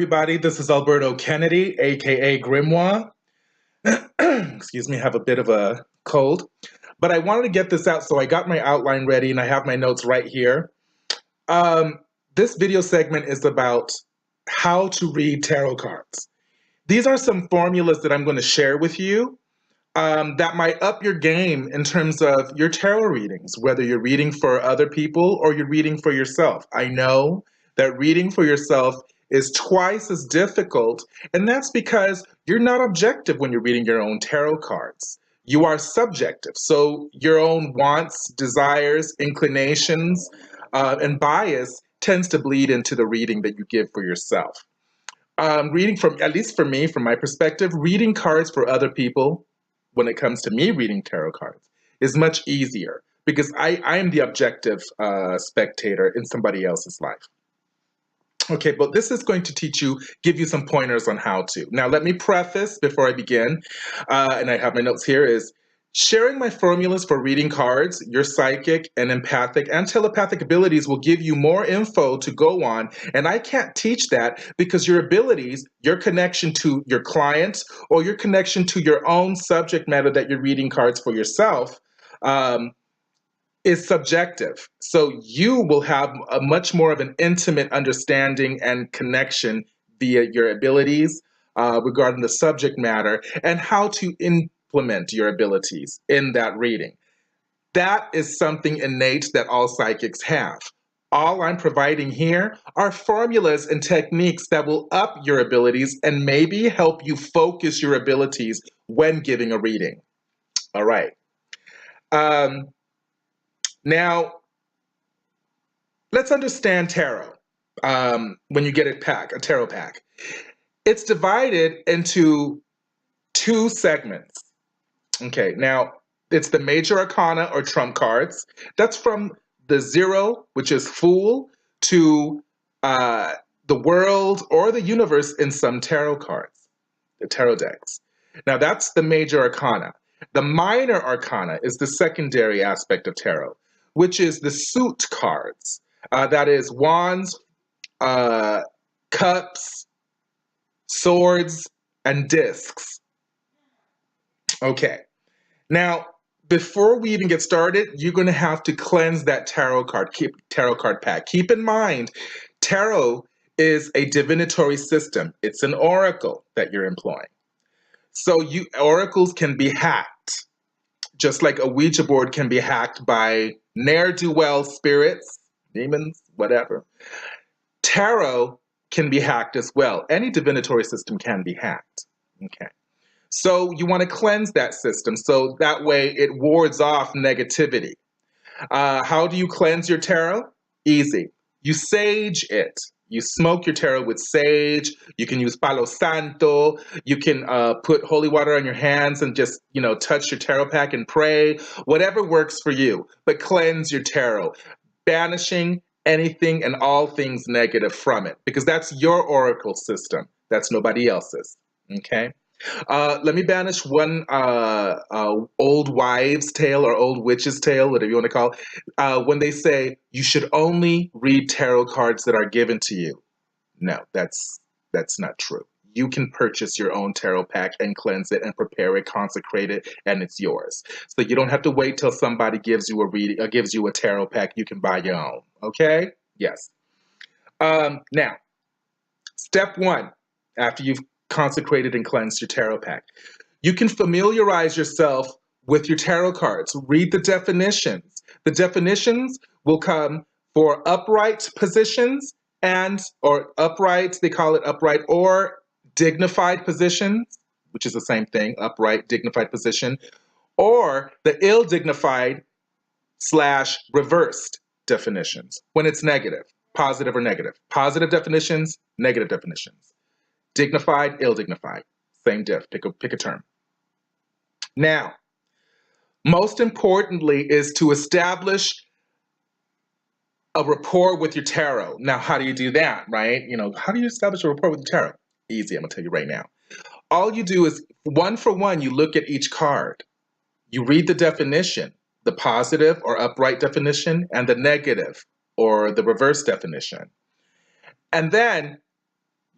everybody. This is Alberto Kennedy, aka Grimoire. Excuse me, I have a bit of a cold. But I wanted to get this out, so I got my outline ready and I have my notes right here. This video segment is about how to read tarot cards. These are some formulas that I'm going to share with you that might up your game in terms of your tarot readings, whether you're reading for other people or you're reading for yourself. I know that reading for yourself is twice as difficult, and that's because you're not objective when you're reading your own tarot cards. You are subjective, so your own wants, desires, inclinations, and bias tends to bleed into the reading that you give for yourself. Reading from, at least for me, from my perspective, reading cards for other people, when it comes to me reading tarot cards, is much easier because I am the objective spectator in somebody else's life. Okay, but this is going to give you some pointers on how to. Now, let me preface before I begin, and I have my notes here, is sharing my formulas for reading cards, your psychic and empathic and telepathic abilities will give you more info to go on, and I can't teach that because your abilities, your connection to your clients, or your connection to your own subject matter that you're reading cards for yourself, is subjective. So you will have a much more of an intimate understanding and connection via your abilities regarding the subject matter and how to implement your abilities in that reading. That is something innate that all psychics have. All I'm providing here are formulas and techniques that will up your abilities and maybe help you focus your abilities when giving a reading. All right. Now, let's understand tarot. When you get a tarot pack, it's divided into two segments. Okay, now it's the major arcana or trump cards. That's from the 0, which is Fool, to the world or the universe in some tarot cards, the tarot decks. Now that's the major arcana. The minor arcana is the secondary aspect of tarot, which is the suit cards. That is wands, cups, swords, and discs. Okay. Now, before we even get started, you're going to have to cleanse that tarot card pack. Keep in mind, tarot is a divinatory system. It's an oracle that you're employing. So oracles can be hacked, just like a Ouija board can be hacked by ne'er-do-well spirits, demons, whatever. Tarot can be hacked as well. Any divinatory system can be hacked. Okay. So you want to cleanse that system so that way it wards off negativity. How do you cleanse your tarot? Easy. You sage it. You smoke your tarot with sage. You can use Palo Santo. You can put holy water on your hands and just, touch your tarot pack and pray. Whatever works for you. But cleanse your tarot, banishing anything and all things negative from it, because that's your oracle system. That's nobody else's. Okay. Let me banish one old wives' tale or old witch's tale, whatever you want to call it, when they say you should only read tarot cards that are given to you. No, that's not true. You can purchase your own tarot pack and cleanse it and prepare it, consecrate it, and it's yours. So you don't have to wait till somebody gives you a reading or gives you a tarot pack. You can buy your own. Okay? Yes. Now, step 1, after you've consecrated and cleansed your tarot pack, you can familiarize yourself with your tarot cards. Read the definitions. The definitions will come for upright positions or upright, they call it upright, or dignified positions, which is the same thing, upright, dignified position, or the ill-dignified / reversed definitions when it's negative, positive or negative. Positive definitions, negative definitions. Dignified, ill-dignified, same diff, pick a term. Now, most importantly is to establish a rapport with your tarot. Now, how do you do that, right? How do you establish a rapport with your tarot? Easy, I'm gonna tell you right now. All you do is, one for one, you look at each card. You read the definition, the positive or upright definition, and the negative or the reverse definition. And then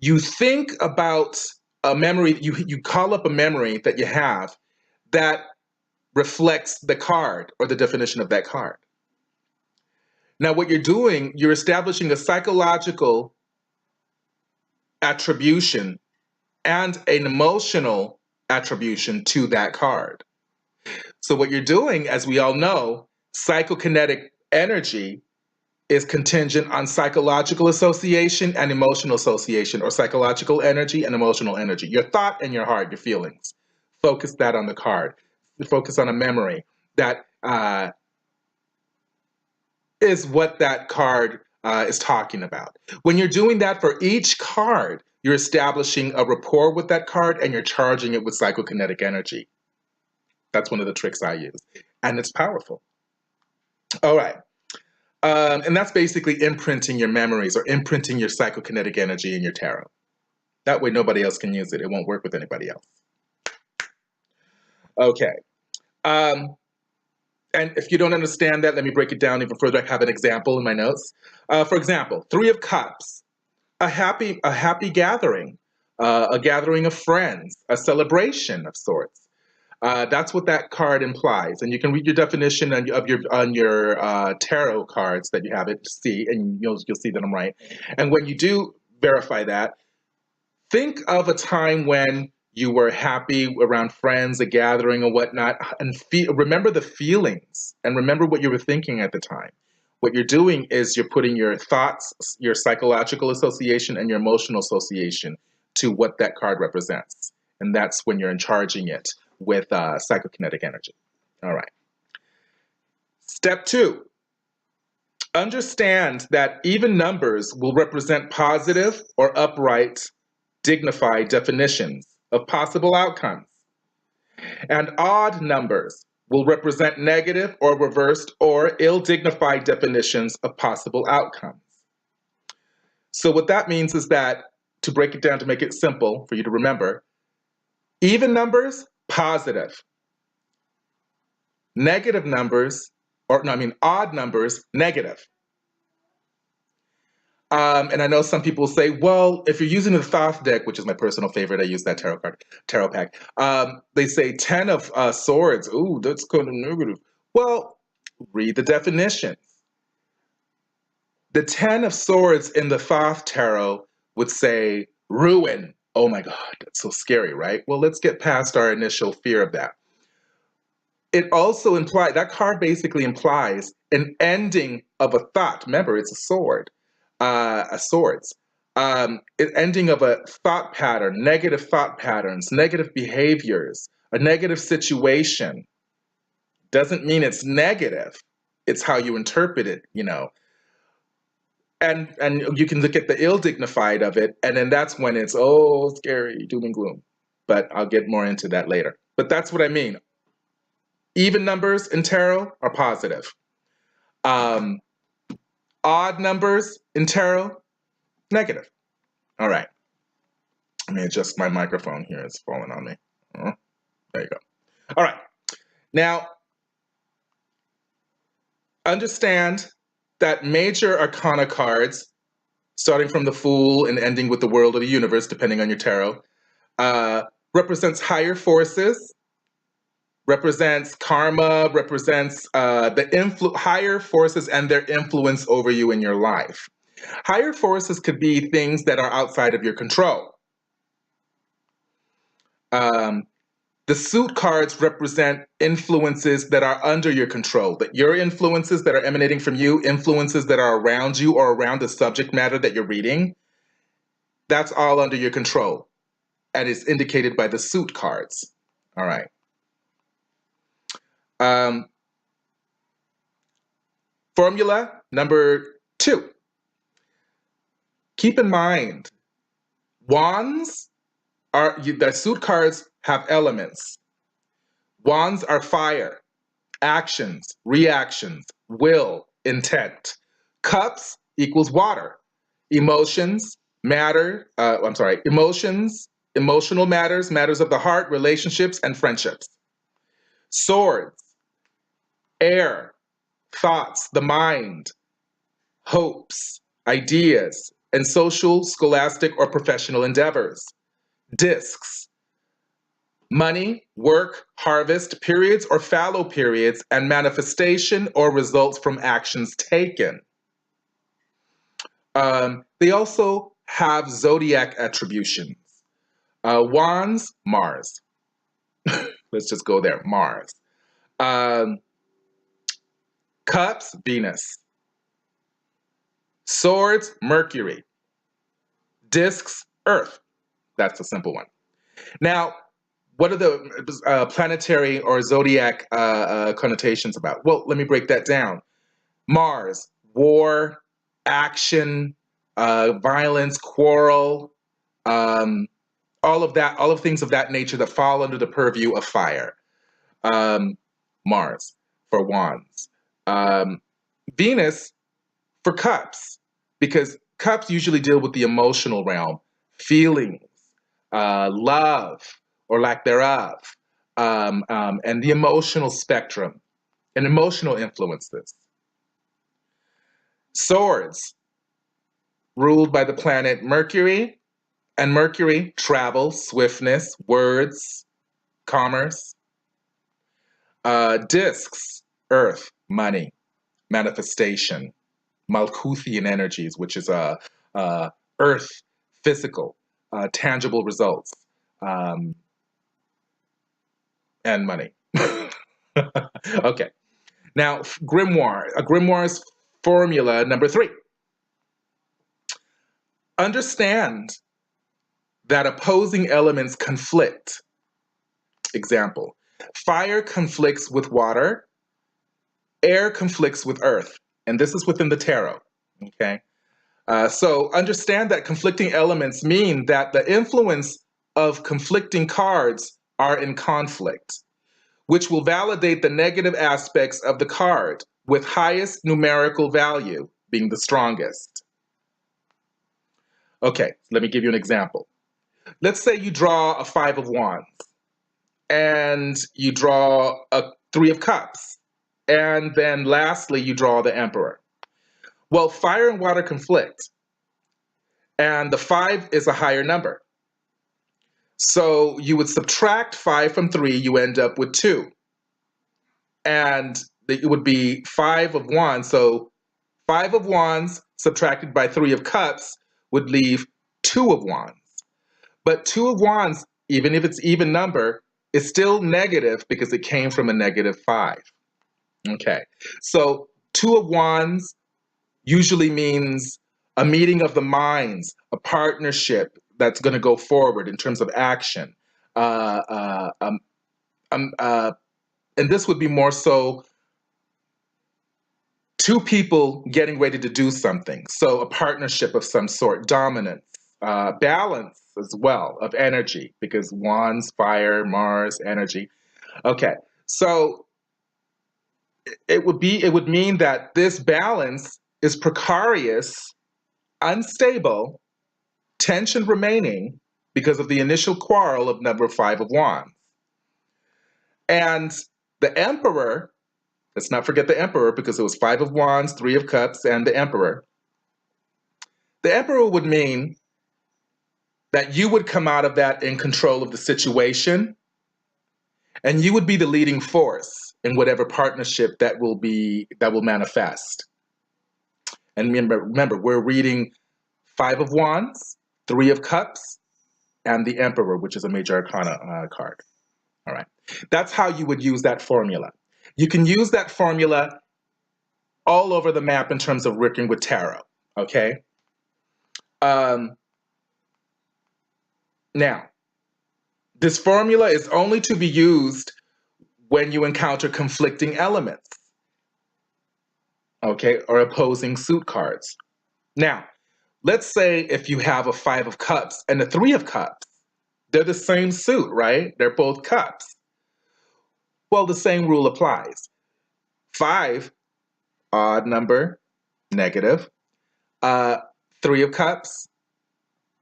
You think about a memory, you call up a memory that you have that reflects the card or the definition of that card. Now, what you're doing, you're establishing a psychological attribution and an emotional attribution to that card. So what you're doing, as we all know, psychokinetic energy is contingent on psychological association and emotional association, or psychological energy and emotional energy. Your thought and your heart, your feelings. Focus that on the card. Focus on a memory that is what that card is talking about. When you're doing that for each card, you're establishing a rapport with that card and you're charging it with psychokinetic energy. That's one of the tricks I use. And it's powerful. All right. And that's basically imprinting your memories or imprinting your psychokinetic energy in your tarot. That way nobody else can use it. It won't work with anybody else. Okay. And if you don't understand that, let me break it down even further. I have an example in my notes. For example, 3 of Cups, a happy gathering, a gathering of friends, a celebration of sorts. That's what that card implies, and you can read your definition on your tarot cards that you have it see, and you'll see that I'm right. And when you do verify that, think of a time when you were happy around friends, a gathering or whatnot, and remember the feelings and remember what you were thinking at the time. What you're doing is you're putting your thoughts, your psychological association, and your emotional association to what that card represents, and that's when you're charging it with psychokinetic energy. All right. Step 2, understand that even numbers will represent positive or upright, dignified definitions of possible outcomes. And odd numbers will represent negative or reversed or ill-dignified definitions of possible outcomes. So what that means is that, to break it down to make it simple for you to remember, even numbers, positive. Negative numbers, odd numbers, negative. And I know some people say, well, if you're using the Thoth deck, which is my personal favorite, I use that tarot pack. They say 10 of swords. Ooh, that's kind of negative. Well, read the definitions. The 10 of swords in the Thoth tarot would say ruin. Oh my God, that's so scary, right? Well, let's get past our initial fear of that. It also implies, that card basically implies an ending of a thought. Remember, it's a sword, swords. Ending of a thought pattern, negative thought patterns, negative behaviors, a negative situation. Doesn't mean it's negative. It's how you interpret it, you know. And you can look at the ill-dignified of it, and then that's when it's, oh, scary, doom and gloom. But I'll get more into that later. But that's what I mean. Even numbers in tarot are positive. Odd numbers in tarot, negative. All right. Let me adjust my microphone here. It's falling on me. There you go. All right. Now, understand that major arcana cards, starting from the Fool and ending with the World or the Universe, depending on your tarot, represents higher forces, represents karma, represents the higher forces and their influence over you in your life. Higher forces could be things that are outside of your control. The suit cards represent influences that are under your control, that your influences that are emanating from you, influences that are around you or around the subject matter that you're reading, that's all under your control and is indicated by the suit cards. All right. Formula number 2. Keep in mind, wands are, the suit cards have elements. Wands are fire, actions, reactions, will, intent. Cups equals water. Emotions, emotions, emotional matters, matters of the heart, relationships, and friendships. Swords, air, thoughts, the mind, hopes, ideas, and social, scholastic, or professional endeavors. Discs, money, work, harvest, periods or fallow periods, and manifestation or results from actions taken. They also have zodiac attributions. Wands, Mars. Let's just go there, Mars. Cups, Venus. Swords, Mercury. Discs, Earth. That's a simple one. Now, what are the planetary or zodiac connotations about? Well, let me break that down. Mars, war, action, violence, quarrel, all of things of that nature that fall under the purview of fire. Mars for wands. Venus for cups, because cups usually deal with the emotional realm, feelings, love or lack thereof, and the emotional spectrum and emotional influences. Swords, ruled by the planet Mercury, and Mercury, travel, swiftness, words, commerce. Discs, earth, money, manifestation, Malkuthian energies, which is earth, physical, tangible results, and money. Okay. Now, grimoire's formula number 3. Understand that opposing elements conflict. Example, fire conflicts with water, air conflicts with earth, and this is within the tarot, okay? So understand that conflicting elements mean that the influence of conflicting cards are in conflict, which will validate the negative aspects of the card, with highest numerical value being the strongest. Okay, let me give you an example. Let's say you draw a 5 of wands, and you draw a 3 of cups, and then lastly you draw the emperor. Well, fire and water conflict, and the 5 is a higher number. So you would subtract 5 from 3, you end up with 2. And it would be 5 of wands. So 5 of wands subtracted by 3 of cups would leave 2 of wands. But 2 of wands, even if it's even number, is still negative because it came from a negative 5. Okay, so 2 of wands usually means a meeting of the minds, a partnership that's going to go forward in terms of action. And this would be more so 2 people getting ready to do something. So a partnership of some sort, dominance, balance as well of energy, because wands, fire, Mars, energy. Okay, so it would mean that this balance is precarious, unstable, tension remaining because of the initial quarrel of number 5 of wands. And the emperor, let's not forget the emperor, because it was 5 of wands, 3 of cups, and the emperor. The emperor would mean that you would come out of that in control of the situation, and you would be the leading force in whatever partnership that will manifest. And remember, we're reading 5 of wands, 3 of cups, and the emperor, which is a major arcana card. All right, that's how you would use that formula. You can use that formula all over the map in terms of working with tarot, okay? Now, this formula is only to be used when you encounter conflicting elements, okay, or opposing suit cards. Now, let's say if you have a 5 of cups and a 3 of cups, they're the same suit, right? They're both cups. Well, the same rule applies. 5, odd number, negative. 3 of cups,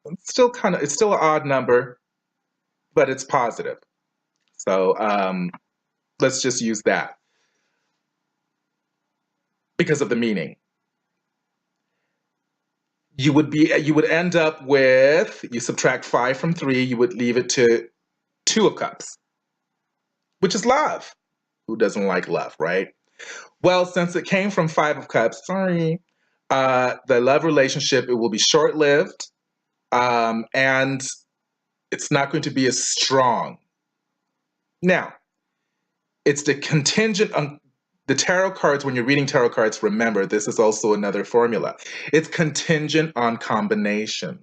it's still an odd number, but it's positive. So let's just use that because of the meaning. you would end up with, you subtract 5 from 3, you would leave it to 2 of cups, which is love. Who doesn't like love, right? Well, since it came from 5 of cups, sorry, the love relationship, it will be short-lived, and it's not going to be as strong. Now, it's the contingent on the tarot cards. When you're reading tarot cards, remember, this is also another formula. It's contingent on combination.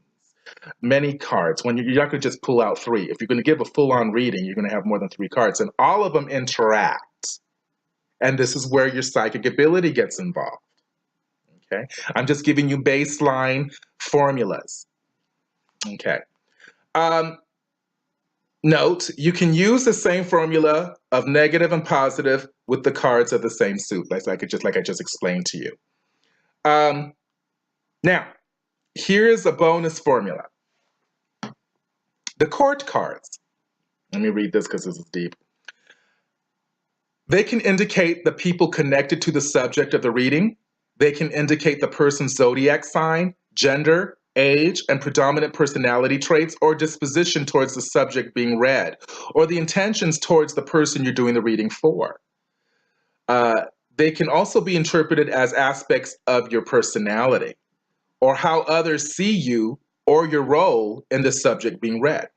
Many cards, when you're not going to just pull out 3. If you're going to give a full-on reading, you're going to have more than 3 cards, and all of them interact. And this is where your psychic ability gets involved. Okay? I'm just giving you baseline formulas. Okay. Note, you can use the same formula of negative and positive with the cards of the same suit, like I just explained to you. Now, here's a bonus formula. The court cards. Let me read this because this is deep. They can indicate the people connected to the subject of the reading. They can indicate the person's zodiac sign, gender, age, and predominant personality traits or disposition towards the subject being read, or the intentions towards the person you're doing the reading for. They can also be interpreted as aspects of your personality, or how others see you or your role in the subject being read.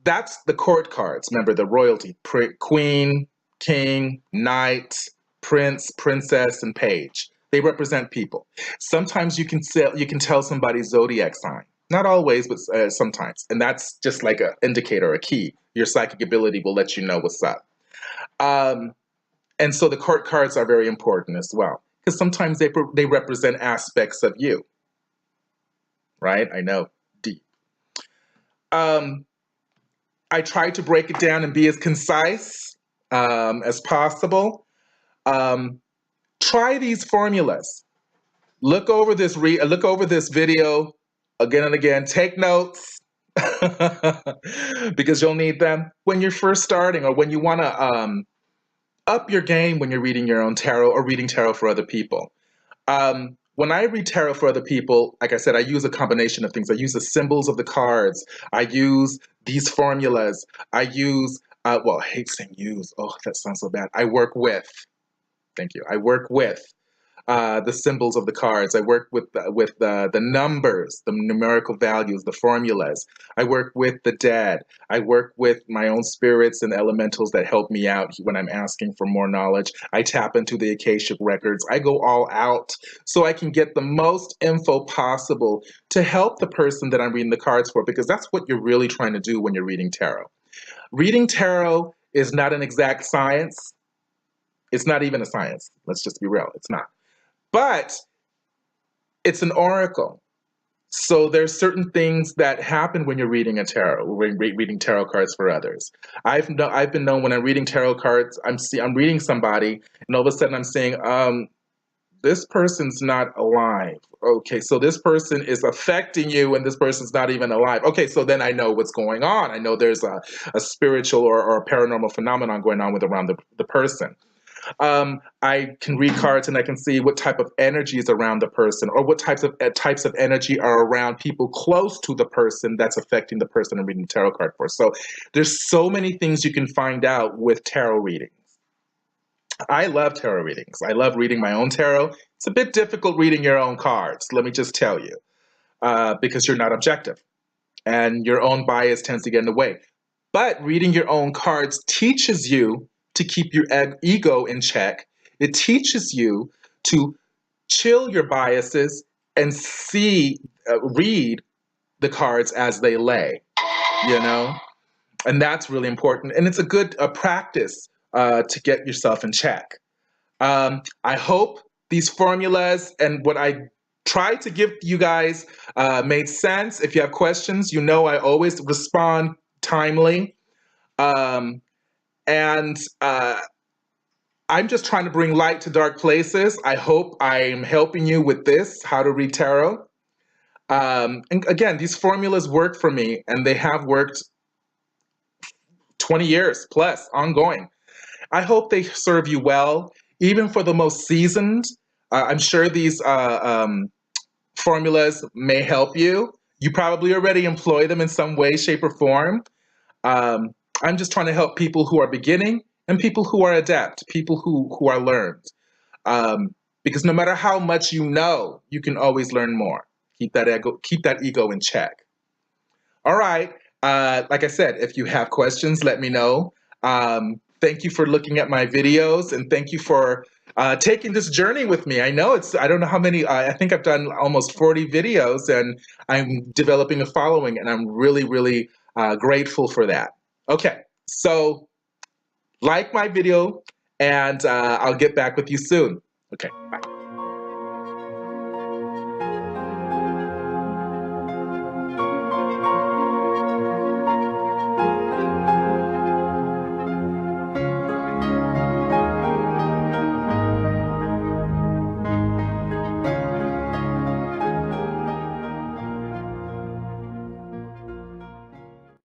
That's the court cards. Remember, the royalty: queen, king, knight, prince, princess, and page. They represent people. Sometimes you can tell somebody's zodiac sign. Not always, but sometimes. And that's just like an indicator, a key. Your psychic ability will let you know what's up. And so the court cards are very important as well, because sometimes they represent aspects of you. Right? I know, deep. I try to break it down and be as concise as possible. Try these formulas. Look over this video again and again. Take notes because you'll need them when you're first starting, or when you want to up your game when you're reading your own tarot or reading tarot for other people. When I read tarot for other people, like I said, I use a combination of things. I use the symbols of the cards. I use these formulas. I use, well, I hate saying use. Oh, that sounds so bad. I work with. Thank you. I work with the symbols of the cards. I work with the numbers, the numerical values, the formulas. I work with the dead. I work with my own spirits and elementals that help me out when I'm asking for more knowledge. I tap into the Akashic records. I go all out so I can get the most info possible to help the person that I'm reading the cards for, because that's what you're really trying to do when you're reading tarot. Reading tarot is not an exact science. It's not even a science. Let's just be real. It's not. But it's an oracle. So there's certain things that happen when you're reading a tarot, when reading tarot cards for others. I've been known when I'm reading tarot cards, I'm reading somebody, and all of a sudden I'm saying, this person's not alive. Okay, so this person is affecting you, and this person's not even alive. Okay, so then I know what's going on. I know there's a spiritual or a paranormal phenomenon going on around the person. I can read cards and I can see what type of energy is around the person, or what types of energy are around people close to the person that's affecting the person I'm reading the tarot card for. So there's so many things you can find out with tarot readings. I love tarot readings. I love reading my own tarot. It's a bit difficult reading your own cards, let me just tell you, because you're not objective and your own bias tends to get in the way. But reading your own cards teaches you to keep your ego in check. It teaches you to chill your biases and read the cards as they lay, you know? And that's really important. And it's a good practice to get yourself in check. I hope these formulas and what I tried to give you guys made sense. If you have questions, you know I always respond timely. And I'm just trying to bring light to dark places. I hope I'm helping you with this, how to read tarot. And again, these formulas work for me, and they have worked 20 years plus, ongoing. I hope they serve you well. Even for the most seasoned, I'm sure these formulas may help you. You probably already employ them in some way, shape, or form. Um, I'm just trying to help people who are beginning and people who are adept, people who are learned. Because no matter how much you know, you can always learn more. Keep that ego in check. All right. Like I said, if you have questions, let me know. Thank you for looking at my videos, and thank you for taking this journey with me. I don't know how many, I think I've done almost 40 videos, and I'm developing a following, and I'm really, really grateful for that. Okay, so like my video, and I'll get back with you soon. Okay, bye.